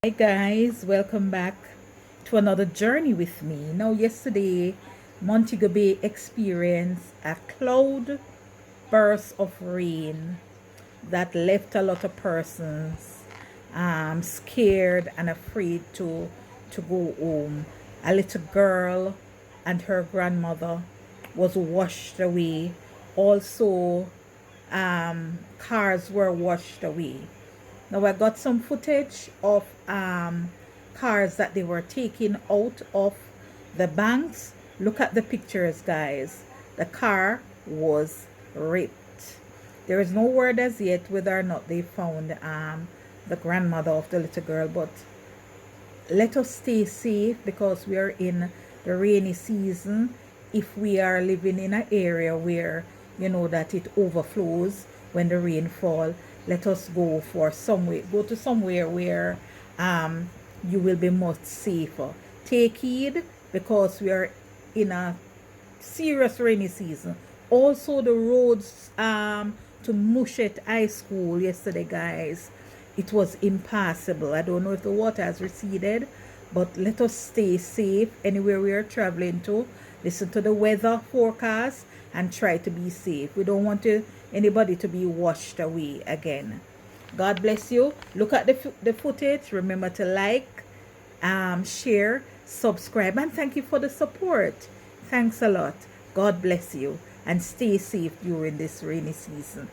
Hi guys, welcome back to another journey with me. Now yesterday, MontegoBay experienced a cloud burst of rain that left a lot of persons scared and afraid to go home. A little girl and her grandmother was washed away. Also, cars were washed away. Now I got some footage of cars that they were taking out of the banks. Look at the pictures, guys. The car was ripped. There is no word as yet whether or not they found the grandmother of the little girl, but let us stay safe because we are in the rainy season. If we are living in an area where you know that it overflows when the rain fall, let us go to somewhere where you will be much safer. Take heed because we are in a serious rainy season. Also the roads to Mushet High School yesterday, guys, it was impassable. I don't know if the water has receded, but let us stay safe anywhere we are traveling to. Listen to the weather forecast and try to be safe. We don't want anybody to be washed away again. God bless you. Look at the footage. Remember to like, share, subscribe, and thank you for the support. Thanks a lot. God bless you and stay safe during this rainy season.